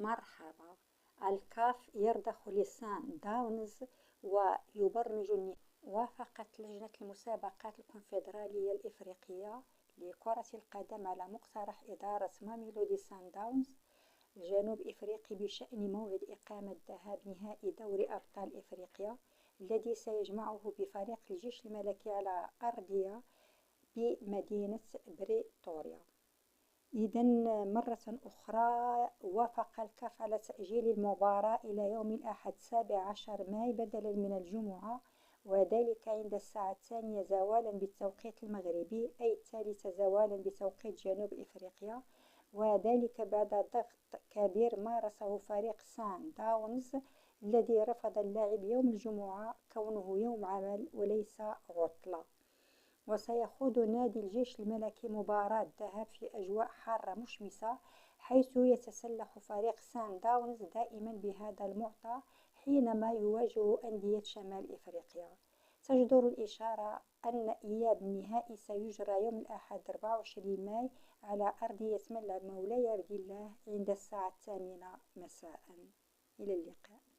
مرحبا. الكاف يرضخ لسان داونز ويبرمج. وافقت لجنة المسابقات الكونفدرالية الإفريقية لكرة القدم على مقترح إدارة ماميلودي سان داونز الجنوب إفريقي بشأن موعد إقامة ذهاب نهائي دوري أبطال إفريقيا الذي سيجمعه بفريق الجيش الملكي على أرضية بمدينة بريتوريا. إذا مرة أخرى وافق الكاف على تأجيل المباراة إلى يوم الأحد 17 ماي بدلا من الجمعة، وذلك عند الساعة 2 زوالا بالتوقيت المغربي أي 3 زوالا بتوقيت جنوب إفريقيا، وذلك بعد ضغط كبير مارسه فريق سان داونز الذي رفض اللعب يوم الجمعة كونه يوم عمل وليس عطلة. وسيخوض نادي الجيش الملكي مباراة ذهاب في أجواء حارة مشمسة، حيث يتسلح فريق سان داونز دائما بهذا المعطى حينما يواجه أندية شمال إفريقيا. تجدر الإشارة أن إياب النهائي سيجرى يوم الأحد 24 ماي على أرضية ملعب مولاي عبد الله عند الساعة 8 مساء. إلى اللقاء.